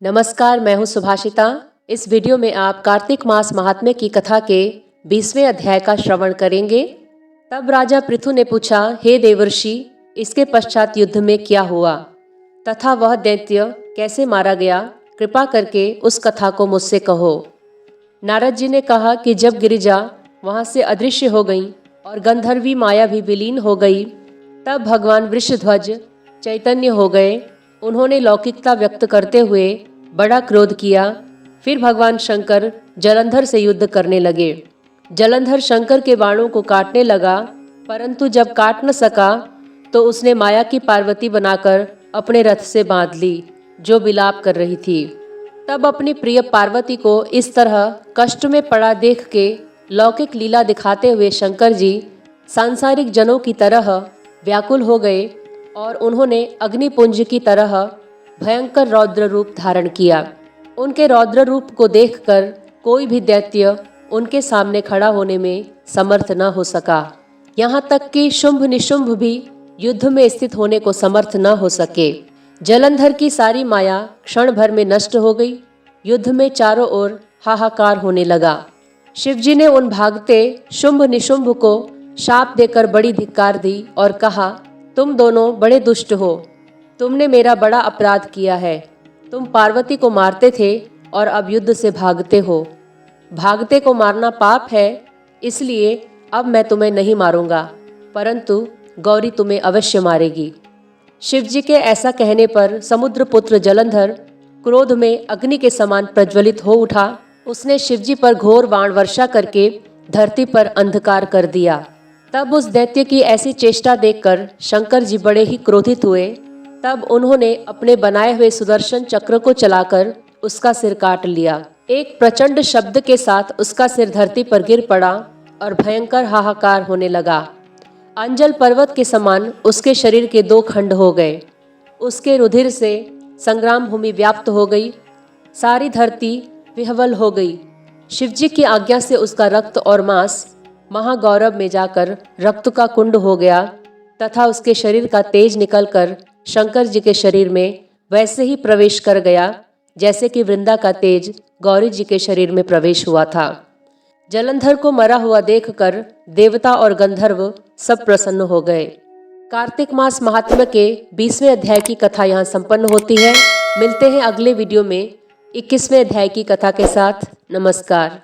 नमस्कार, मैं हूँ सुभाषिता। इस वीडियो में आप कार्तिक मास महात्म्य की कथा के 20वें अध्याय का श्रवण करेंगे। तब राजा पृथु ने पूछा, हे देवर्षि, इसके पश्चात युद्ध में क्या हुआ तथा वह दैत्य कैसे मारा गया? कृपा करके उस कथा को मुझसे कहो। नारद जी ने कहा कि जब गिरिजा वहां से अदृश्य हो गई और गंधर्वी माया भी विलीन हो गई, तब भगवान वृषध्वज चैतन्य हो गए। उन्होंने लौकिकता व्यक्त करते हुए बड़ा क्रोध किया। फिर भगवान शंकर जलंधर से युद्ध करने लगे। जलंधर शंकर के बाणों को काटने लगा, परंतु जब काट न सका तो उसने माया की पार्वती बनाकर अपने रथ से बांध ली, जो विलाप कर रही थी। तब अपनी प्रिय पार्वती को इस तरह कष्ट में पड़ा देख के लौकिक लीला दिखाते हुए शंकर जी सांसारिक जनों की तरह व्याकुल हो गए और उन्होंने अग्निपुंज की तरह भयंकर रौद्र रूप धारण किया। उनके रौद्र रूप को देखकर कोई भी दैत्य उनके सामने खड़ा होने में समर्थ न हो सका। यहाँ तक कि शुंभ निशुंभ भी युद्ध में स्थित होने को समर्थ न हो सके। जलंधर की सारी माया क्षण भर में नष्ट हो गई। युद्ध में चारों ओर हाहाकार होने लगा। शिवजी ने उन भागते शुंभ निशुंभ को शाप देकर बड़ी धिक्कार दी और कहा, तुम दोनों बड़े दुष्ट हो। तुमने मेरा बड़ा अपराध किया है। तुम पार्वती को मारते थे और अब युद्ध से भागते हो। भागते को मारना पाप है, इसलिए अब मैं तुम्हें नहीं मारूंगा, परंतु गौरी तुम्हें अवश्य मारेगी। शिवजी के ऐसा कहने पर समुद्रपुत्र जलंधर क्रोध में अग्नि के समान प्रज्वलित हो उठा। उसने शिवजी पर घोर बाण वर्षा करके धरती पर अंधकार कर दिया। तब उस दैत्य की ऐसी चेष्टा देखकर शंकर जी बड़े ही क्रोधित हुए। तब उन्होंने अपने बनाए हुए सुदर्शन चक्र को चलाकर उसका सिर काट लिया। एक प्रचंड शब्द के साथ उसका सिर धरती पर गिर पड़ा और भयंकर हाहाकार होने लगा। अंजल पर्वत के समान उसके शरीर के 2 खंड हो गए। उसके रुधिर से संग्राम भूमि व्याप्त हो गई। सारी धरती विह्वल हो गई। शिवजी की आज्ञा से उसका रक्त और मांस महागौरव में जाकर रक्त का कुंड हो गया तथा उसके शरीर का तेज निकलकर शंकर जी के शरीर में वैसे ही प्रवेश कर गया जैसे कि वृंदा का तेज गौरी जी के शरीर में प्रवेश हुआ था। जलंधर को मरा हुआ देखकर देवता और गंधर्व सब प्रसन्न हो गए। कार्तिक मास महात्म्य के 20वें अध्याय की कथा यहाँ संपन्न होती है। मिलते हैं अगले वीडियो में 21वें अध्याय की कथा के साथ। नमस्कार।